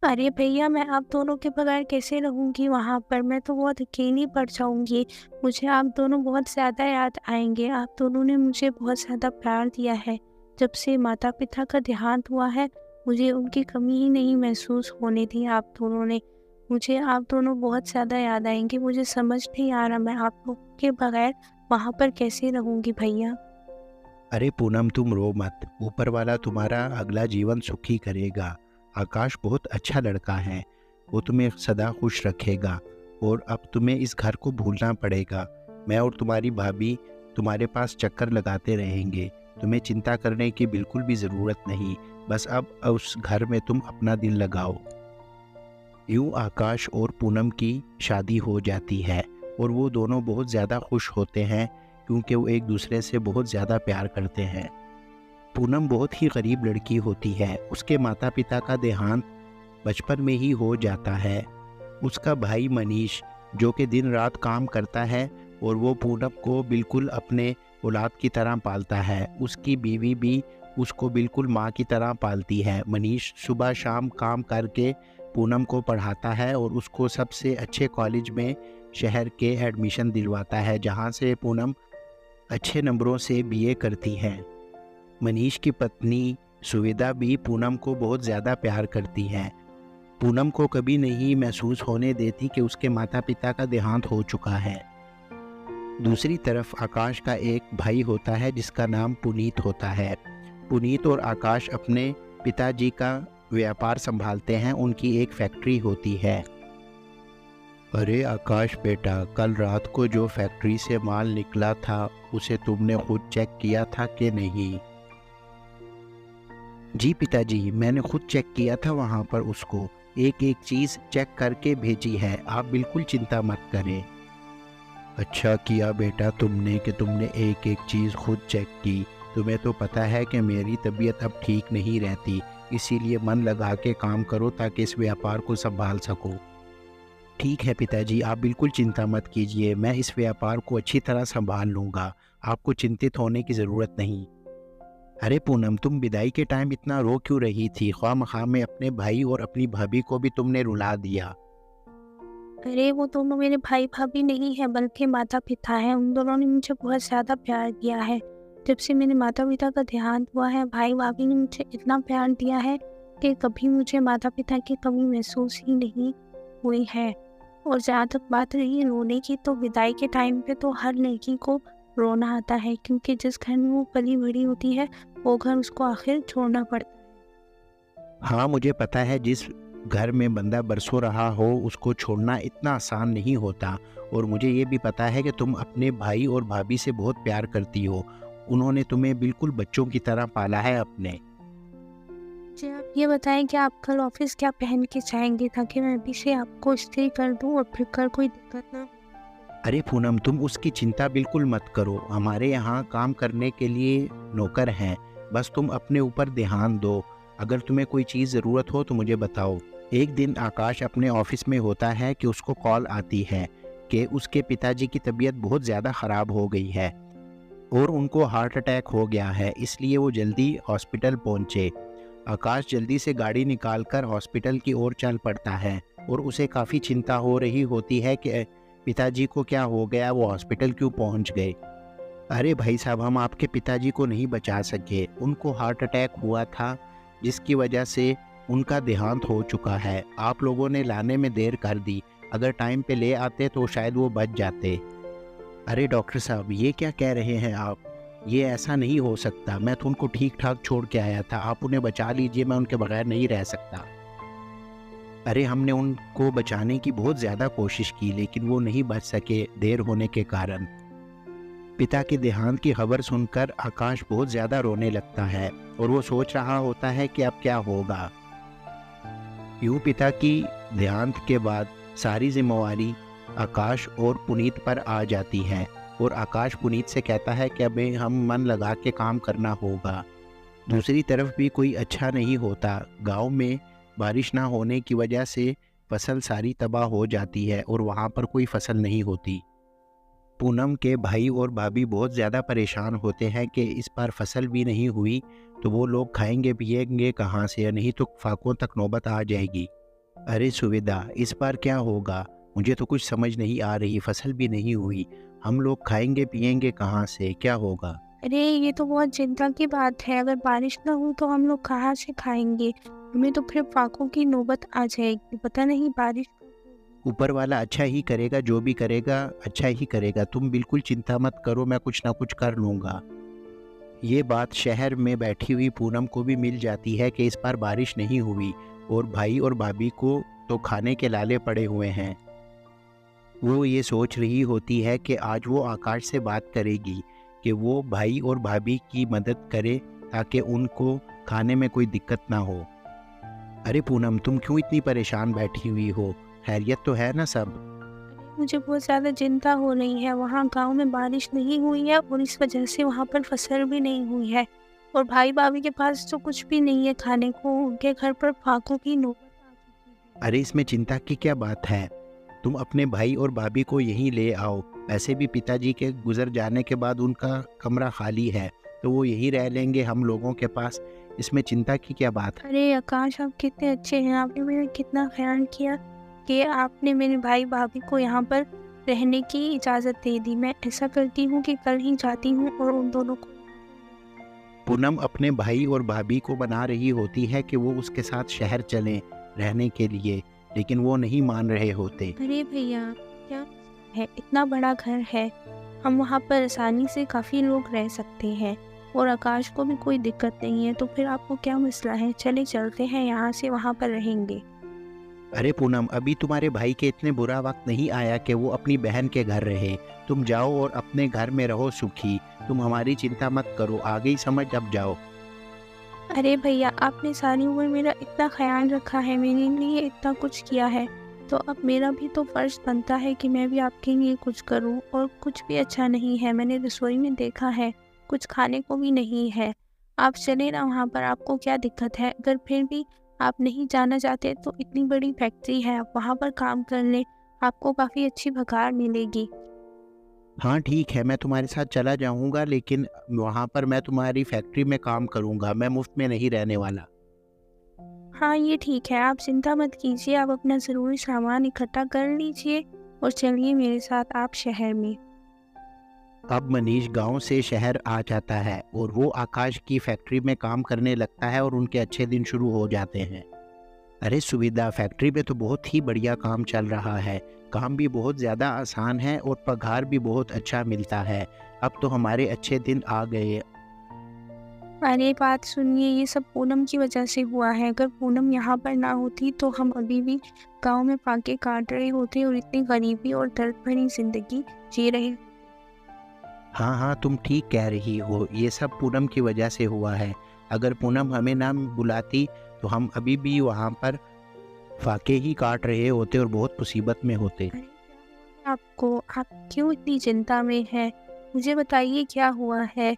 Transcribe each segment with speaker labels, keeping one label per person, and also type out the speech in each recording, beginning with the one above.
Speaker 1: अरे भैया, मैं आप दोनों के बगैर कैसे रहूँगी वहाँ पर? मैं तो बहुत अकेली पड़ जाऊँगी। मुझे आप दोनों बहुत ज़्यादा याद आएँगे। आप दोनों ने मुझे बहुत ज़्यादा प्यार दिया है। जब से माता-पिता का देहांत हुआ है, मुझे उनकी कमी ही नहीं महसूस होने दी आप दोनों ने। मुझे आप दोनों बहुत ज़्यादा याद आएँगे। मुझे समझ नहीं आ रहा मैं आप लोगों के बगैर वहाँ पर कैसे रहूँगी भैया?
Speaker 2: अरे पूनम, तुम रो मत। ऊपर वाला तुम्हारा अगला जीवन सुखी करेगा। आकाश बहुत अच्छा लड़का है। वो तुम्हें सदा खुश रखेगा। और अब तुम्हें इस घर को भूलना पड़ेगा। मैं और तुम्हारी भाभी तुम्हारे पास चक्कर लगाते रहेंगे। तुम्हें चिंता करने की बिल्कुल भी ज़रूरत नहीं। बस अब उस घर में तुम अपना दिल लगाओ। यूँ आकाश और पूनम की शादी हो जाती है और वो दोनों बहुत ज़्यादा खुश होते हैं, क्योंकि वो एक दूसरे से बहुत ज़्यादा प्यार करते हैं। पूनम बहुत ही गरीब लड़की होती है। उसके माता पिता का देहांत बचपन में ही हो जाता है। उसका भाई मनीष, जो कि दिन रात काम करता है, और वो पूनम को बिल्कुल अपने औलाद की तरह पालता है। उसकी बीवी भी उसको बिल्कुल माँ की तरह पालती है। मनीष सुबह शाम काम करके पूनम को पढ़ाता है और उसको सबसे अच्छे कॉलेज में शहर के एडमिशन दिलवाता है, जहाँ से पूनम अच्छे नंबरों से बीए करती है। मनीष की पत्नी सुविधा भी पूनम को बहुत ज़्यादा प्यार करती है। पूनम को कभी नहीं महसूस होने देती कि उसके माता पिता का देहांत हो चुका है। दूसरी तरफ आकाश का एक भाई होता है जिसका नाम पुनीत होता है। पुनीत और आकाश अपने पिताजी का व्यापार संभालते हैं। उनकी एक फैक्ट्री होती है। अरे आकाश बेटा, कल रात को जो फैक्ट्री से माल निकला था उसे तुमने खुद चेक किया था कि नहीं? जी पिताजी, मैंने खुद चेक किया था वहाँ पर उसको। एक एक चीज़ चेक करके भेजी है। आप बिल्कुल चिंता मत करें। अच्छा किया बेटा तुमने कि तुमने एक एक चीज़ खुद चेक की। तुम्हें तो पता है कि मेरी तबीयत अब ठीक नहीं रहती, इसीलिए मन लगा के काम करो ताकि इस व्यापार को संभाल सको। ठीक है पिताजी, आप बिल्कुल चिंता मत कीजिए। मैं इस व्यापार को अच्छी तरह संभाल लूँगा। आपको चिंतित होने की ज़रूरत नहीं। अरे पूनम, तुम विदाई के टाइम इतना रो क्यों रही थी? ख्वाह-मख़ाह में अपने भाई और अपनी भाभी को भी तुमने रुला दिया।
Speaker 1: अरे वो दोनों मेरे भाई-भाभी नहीं हैं, बल्कि माता-पिता हैं। उन दोनों ने मुझे बहुत ज़्यादा प्यार किया है। जब से मेरे माता-पिता का देहांत हुआ है, भाई-भाभी ने मुझे इतना प्यार दिया है कि कभी मुझे माता-पिता की कमी महसूस ही नहीं हुई है। और जहाँ तक बात रही रोने की, तो विदाई के टाइम पे तो हर लड़की को रोना आता है, क्योंकि जिस घर में वो पली-बड़ी होती है, वो घर उसको आखिर छोड़ना पड़ता है।
Speaker 2: हाँ, मुझे पता है जिस घर में बंदा बरसों रहा हो उसको छोड़ना इतना आसान नहीं होता। और मुझे ये भी पता है कि तुम अपने भाई और भाभी से बहुत प्यार करती हो। उन्होंने तुम्हें बिल्कुल बच्चों की तरह पाला है अपने।
Speaker 1: जी, आप ये बताएँ कि आप कल ऑफ़िस क्या पहन के जाएँगे, ताकि मैं अभी से आपको इस्त्री कर दूँ और फिर कल कोई दिक्कत ना हो?
Speaker 2: अरे पूनम, तुम उसकी चिंता बिल्कुल मत करो। हमारे यहाँ काम करने के लिए नौकर हैं। बस तुम अपने ऊपर ध्यान दो। अगर तुम्हें कोई चीज़ ज़रूरत हो तो मुझे बताओ। एक दिन आकाश अपने ऑफिस में होता है कि उसको कॉल आती है कि उसके पिताजी की तबीयत बहुत ज़्यादा ख़राब हो गई है और उनको हार्ट अटैक हो गया है, इसलिए वो जल्दी हॉस्पिटल पहुँचे। आकाश जल्दी से गाड़ी निकालकर हॉस्पिटल की ओर चल पड़ता है और उसे काफ़ी चिंता हो रही होती है कि पिताजी को क्या हो गया, वो हॉस्पिटल क्यों पहुंच गए। अरे भाई साहब, हम आपके पिताजी को नहीं बचा सके। उनको हार्ट अटैक हुआ था, जिसकी वजह से उनका देहांत हो चुका है। आप लोगों ने लाने में देर कर दी। अगर टाइम पे ले आते तो शायद वो बच जाते। अरे डॉक्टर साहब, ये क्या कह रहे हैं आप? ये ऐसा नहीं हो सकता। मैं तो उनको ठीक ठाक छोड़ के आया था। आप उन्हें बचा लीजिए, मैं उनके बगैर नहीं रह सकता। अरे हमने उनको बचाने की बहुत ज़्यादा कोशिश की, लेकिन वो नहीं बच सके देर होने के कारण। पिता के देहांत की खबर सुनकर आकाश बहुत ज़्यादा रोने लगता है और वो सोच रहा होता है कि अब क्या होगा। यूँ पिता की देहांत के बाद सारी जिम्मेवारी आकाश और पुनीत पर आ जाती है और आकाश पुनीत से कहता है कि अबे हम मन लगा के काम करना होगा। दूसरी तरफ भी कोई अच्छा नहीं होता। गांव में बारिश ना होने की वजह से फसल सारी तबाह हो जाती है और वहाँ पर कोई फसल नहीं होती। पूनम के भाई और भाभी बहुत ज़्यादा परेशान होते हैं कि इस बार फसल भी नहीं हुई तो वो लोग खाएंगे पिएंगे कहाँ से, या नहीं तो फाकों तक नौबत आ जाएगी। अरे सुविधा, इस बार क्या होगा? मुझे तो कुछ समझ नहीं आ रही, फसल भी नहीं हुई। हम लोग खाएँगे पिएँगे कहाँ से? क्या होगा?
Speaker 1: अरे ये तो बहुत चिंता की बात है, अगर बारिश ना हो तो हम लोग कहाँ से खाएँगे? हमें तो फिर फाकों की नौबत आ जाएगी, पता नहीं बारिश कब होगी।
Speaker 2: ऊपर वाला अच्छा ही करेगा, जो भी करेगा अच्छा ही करेगा। तुम बिल्कुल चिंता मत करो, मैं कुछ ना कुछ कर लूँगा। ये बात शहर में बैठी हुई पूनम को भी मिल जाती है कि इस बार बारिश नहीं हुई और भाई और भाभी को तो खाने के लाले पड़े हुए हैं। वो ये सोच रही होती है कि आज वो आकाश से बात करेगी कि वो भाई और भाभी की मदद करे ताकि उनको खाने में कोई दिक्कत ना हो। अरे पूनम, तुम क्यों इतनी परेशान बैठी हुई हो? खैरियत तो है ना सब?
Speaker 1: अरे मुझे बहुत ज़्यादा चिंता हो रही है, वहाँ गाँव में बारिश नहीं हुई है और इस वजह से वहाँ पर फसल भी नहीं हुई है और भाई-भाभी के पास तो कुछ भी नहीं है खाने को, उनके घर पर फाकों की नौबत आ चुकी है।
Speaker 2: अरे इसमें चिंता की क्या बात है? तुम अपने भाई और भाभी को यहीं ले आओ। वैसे भी पिताजी के गुजर जाने के बाद उनका कमरा खाली है, तो वो यहीं रह लेंगे हम लोगों के पास। इसमें चिंता की क्या बात है?
Speaker 1: अरे आकाश, आप कितने अच्छे हैं, आपने मेरा कितना ख़्याल किया कि आपने मेरे भाई-भाभी को यहाँ पर रहने की इजाज़त दे दी। मैं ऐसा करती हूँ कि कल ही जाती हूँ और उन दोनों को
Speaker 2: पूनम अपने भाई और भाभी को मना रही होती है कि वो उसके साथ शहर चलें रहने के लिए, लेकिन वो नहीं मान रहे होते।
Speaker 1: अरे भैया, क्या मसला है? इतना बड़ा घर है, हम वहाँ पर आसानी से काफ़ी लोग रह सकते हैं और आकाश को भी कोई दिक्कत नहीं है, तो फिर आपको क्या मसला है? चले चलते हैं यहाँ से, वहाँ पर रहेंगे।
Speaker 2: अरे पूनम, अभी तुम्हारे भाई के इतने बुरा वक्त नहीं आया कि वो अपनी बहन के घर रहे। तुम जाओ और अपने घर में रहो सुखी। तुम हमारी चिंता मत करो, आ गई समझ, अब जाओ।
Speaker 1: अरे भैया, आपने सारी उम्र मेरा इतना ख़्याल रखा है, मेरे लिए इतना कुछ किया है, तो अब मेरा भी तो फ़र्ज़ बनता है कि मैं भी आपके लिए कुछ करूँ और कुछ भी अच्छा नहीं है, मैंने रसोई में देखा है, कुछ खाने को भी नहीं है। आप चलें ना वहाँ पर, आपको क्या दिक्कत है? अगर फिर भी आप नहीं जाना चाहते तो इतनी बड़ी फैक्ट्री है, आप वहाँ पर काम कर लें, आपको काफ़ी अच्छी पगार मिलेगी।
Speaker 2: हाँ ठीक है, मैं तुम्हारे साथ चला जाऊँगा, लेकिन वहाँ पर मैं तुम्हारी फैक्ट्री में काम करूँगा, मैं मुफ्त में नहीं रहने वाला।
Speaker 1: हाँ, ये ठीक है, आप चिंता मत कीजिए, आप अपना ज़रूरी सामान इकट्ठा कर लीजिए और चलिए मेरे साथ आप शहर में।
Speaker 2: अब मनीष गांव से शहर आ जाता है और वो आकाश की फैक्ट्री में काम करने लगता है और उनके अच्छे दिन शुरू हो जाते हैं। अरे सुविधा, फैक्ट्री में तो बहुत ही बढ़िया काम चल रहा है। काम भी बहुत ज़्यादा आसान है और पगार भी बहुत अच्छा मिलता है। अब तो हमारे अच्छे दिन आ गए।
Speaker 1: अरे बात सुनिए, ये सब पूनम की वजह से हुआ है, अगर पूनम यहाँ पर ना होती तो हम अभी भी गाँव में फाके काट रहे होते और इतनी गरीबी और दर्द भरी ज़िंदगी जी रहे।
Speaker 2: हाँ हाँ, तुम ठीक कह रही हो, ये सब पूनम की वजह से हुआ है। अगर पूनम हमें ना बुलाती तो हम अभी भी वहाँ पर फाके ही काट रहे होते और बहुत मुसीबत में होते।
Speaker 1: अरे क्या हुआ है आपको? आप क्यों इतनी चिंता में हैं? मुझे बताइए क्या हुआ है?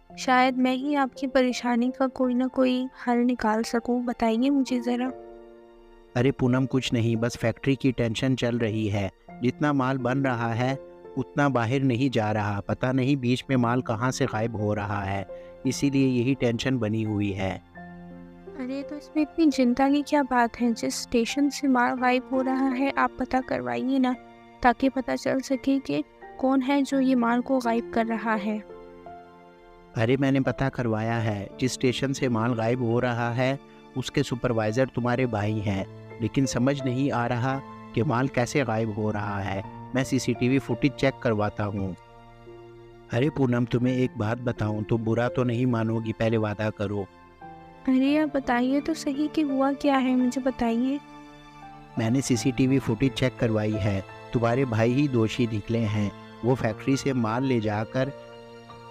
Speaker 1: शायद मैं ही आपकी परेशानी का कोई ना कोई हल निकाल सकूँ, बताइए मुझे ज़रा।
Speaker 2: अरे पूनम, कुछ नहीं, बस फैक्ट्री की टेंशन चल रही है। जितना माल बन रहा है उतना बाहर नहीं जा रहा, पता नहीं बीच में माल कहाँ से गायब हो रहा है, इसीलिए यही टेंशन बनी हुई है।
Speaker 1: अरे तो इसमें इतनी चिंता की क्या बात है? जिस स्टेशन से माल गायब हो रहा है आप पता करवाइए ना, ताकि पता चल सके कि कौन है जो ये माल को गायब कर रहा है।
Speaker 2: अरे मैंने पता करवाया है, जिस स्टेशन से माल गायब हो रहा है उसके सुपरवाइज़र तुम्हारे भाई हैं, लेकिन समझ नहीं आ रहा कि माल कैसे गायब हो रहा है। मैं सीसीटीवी फुटेज चेक करवाता हूँ। अरे पूनम, तुम्हें एक बात बताऊँ, तुम बुरा तो नहीं मानोगी, पहले वादा करो।
Speaker 1: अरे आप बताइए तो सही कि हुआ क्या है, मुझे बताइए।
Speaker 2: मैंने सीसीटीवी फुटेज चेक करवाई है, तुम्हारे भाई ही दोषी निकले हैं। वो फैक्ट्री से माल ले जाकर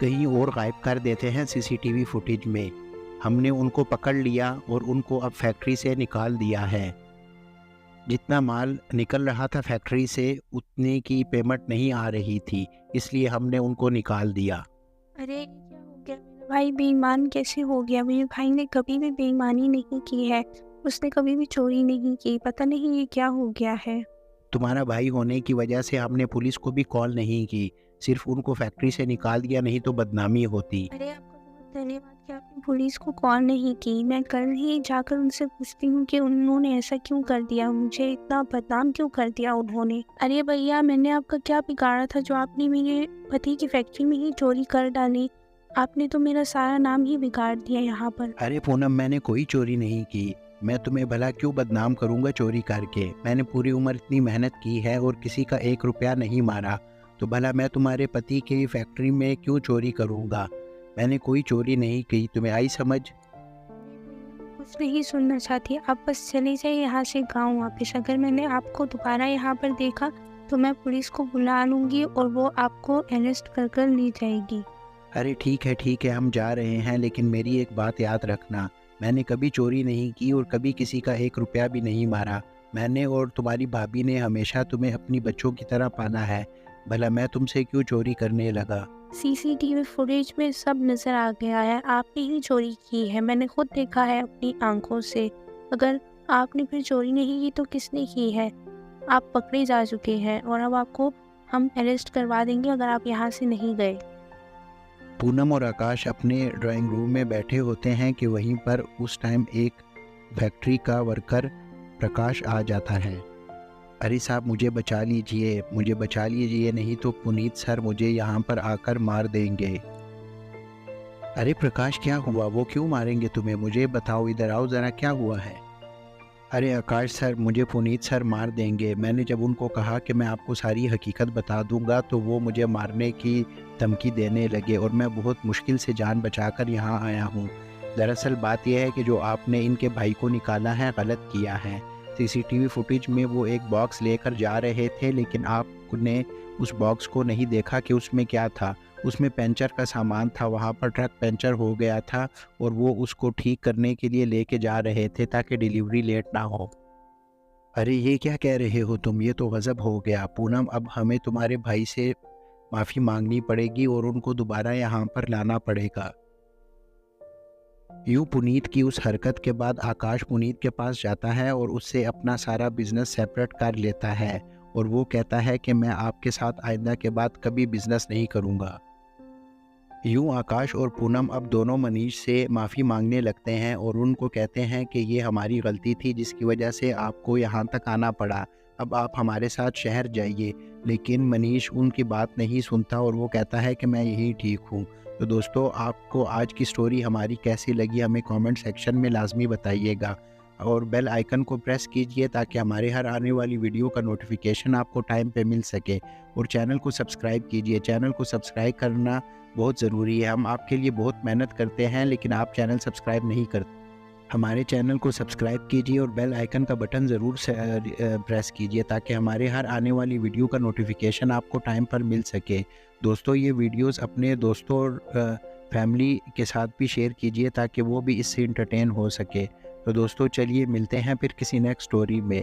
Speaker 2: कहीं और गायब कर देते हैं सीसीटीवी फुटेज में। हमने उनको पकड़ लिया और उनको अब फैक्ट्री से निकाल दिया है। जितना माल निकल रहा था फैक्ट्री से उतने की पेमेंट नहीं आ रही थी, इसलिए हमने उनको निकाल दिया।
Speaker 1: अरे ये क्या हो गया? मेरा भाई बेईमान कैसे हो गया? मेरे भाई ने कभी भी बेईमानी नहीं की है, उसने कभी भी चोरी नहीं की, पता नहीं ये क्या हो गया है।
Speaker 2: तुम्हारा भाई होने की वजह से हमने पुलिस को भी कॉल नहीं की, सिर्फ उनको फैक्ट्री से निकाल दिया, नहीं तो बदनामी होती।
Speaker 1: अरे आपका बहुत धन्यवाद कि आपने पुलिस को कॉल नहीं की। मैं कल ही जाकर उनसे पूछती हूँ कि उन्होंने ऐसा क्यों कर दिया, मुझे इतना बदनाम क्यों कर दिया उन्होंने। अरे भैया, मैंने आपका क्या बिगाड़ा था जो आपने मेरे पति की फैक्ट्री में ही चोरी कर डाली। आपने तो मेरा सारा नाम ही बिगाड़ दिया यहाँ पर।
Speaker 2: अरे पूनम, मैंने कोई चोरी नहीं की। मैं तुम्हें भला क्यों बदनाम करूंगा चोरी करके? मैंने पूरी उम्र इतनी मेहनत की है और किसी का 1 रुपया नहीं मारा, तो भला मैं तुम्हारे पति की फैक्ट्री में क्यों चोरी करूंगा? मैंने कोई चोरी नहीं की, तुम्हें आई समझ?
Speaker 1: कुछ नहीं सुनना चाहती, आप बस चले जाइए यहाँ से गाँव वापस। अगर मैंने आपको दोबारा यहाँ पर देखा तो मैं पुलिस को बुला लूँगी और वो आपको अरेस्ट कर ले जाएगी।
Speaker 2: अरे ठीक है, हम जा रहे हैं, लेकिन मेरी एक बात याद रखना, मैंने कभी चोरी नहीं की और कभी किसी का 1 रुपया भी नहीं मारा। मैंने और तुम्हारी भाभी ने हमेशा तुम्हें अपनी बच्चों की तरह पाला है, भला मैं तुमसे क्यों चोरी करने लगा?
Speaker 1: सीसीटीवी फुटेज में सब नज़र आ गया है, आपने ही चोरी की है, मैंने खुद देखा है अपनी आंखों से। अगर आपने फिर चोरी नहीं की तो किसने की है? आप पकड़े जा चुके हैं और अब आपको हम अरेस्ट करवा देंगे अगर आप यहाँ से नहीं गए।
Speaker 2: पूनम और आकाश अपने ड्राइंग रूम में बैठे होते हैं कि वहीं पर उस टाइम एक फैक्ट्री का वर्कर प्रकाश आ जाता है। अरे साहब, मुझे बचा लीजिए, नहीं तो पुनीत सर मुझे यहाँ पर आकर मार देंगे। अरे प्रकाश, क्या हुआ? वो क्यों मारेंगे तुम्हें? मुझे बताओ, इधर आओ ज़रा, क्या हुआ है? अरे आकाश सर, मुझे पुनीत सर मार देंगे। मैंने जब उनको कहा कि मैं आपको सारी हकीकत बता दूंगा तो वो मुझे मारने की धमकी देने लगे और मैं बहुत मुश्किल से जान बचाकर यहाँ आया हूँ। दरअसल बात यह है कि जो आपने इनके भाई को निकाला है, गलत किया है। सीसीटीवी फुटेज में वो एक बॉक्स लेकर जा रहे थे, लेकिन आपने उस बॉक्स को नहीं देखा कि उसमें क्या था। उसमें पंचर का सामान था, वहाँ पर ट्रक पंचर हो गया था और वो उसको ठीक करने के लिए लेके जा रहे थे ताकि डिलीवरी लेट ना हो। अरे ये क्या कह रहे हो तुम? ये तो गज़ब हो गया पूनम। अब हमें तुम्हारे भाई से माफ़ी मांगनी पड़ेगी और उनको दोबारा यहाँ पर लाना पड़ेगा। यूँ पुनीत की उस हरकत के बाद आकाश पुनीत के पास जाता है और उससे अपना सारा बिजनेस सेपरेट कर लेता है और वो कहता है कि मैं आपके साथ आइंदा के बाद कभी बिजनेस नहीं करूँगा। यूँ आकाश और पूनम अब दोनों मनीष से माफ़ी मांगने लगते हैं और उनको कहते हैं कि ये हमारी गलती थी जिसकी वजह से आपको यहाँ तक आना पड़ा, अब आप हमारे साथ शहर जाइए। लेकिन मनीष उनकी बात नहीं सुनता और वो कहता है कि मैं यही ठीक हूँ। तो दोस्तों, आपको आज की स्टोरी हमारी कैसी लगी हमें कमेंट सेक्शन में लाजमी बताइएगा और बेल आइकन को प्रेस कीजिए ताकि हमारे हर आने वाली वीडियो का नोटिफिकेशन आपको टाइम पे मिल सके। और चैनल को सब्सक्राइब कीजिए, चैनल को सब्सक्राइब करना बहुत ज़रूरी है। हम आपके लिए बहुत मेहनत करते हैं लेकिन आप चैनल सब्सक्राइब नहीं करते। हमारे चैनल को सब्सक्राइब कीजिए और बेल आइकन का बटन ज़रूर से प्रेस कीजिए ताकि हमारे हर आने वाली वीडियो का नोटिफिकेशन आपको टाइम पर मिल सके। दोस्तों, ये वीडियोस अपने दोस्तों और फैमिली के साथ भी शेयर कीजिए ताकि वो भी इससे इंटरटेन हो सके। तो दोस्तों, चलिए मिलते हैं फिर किसी नेक्स्ट स्टोरी में।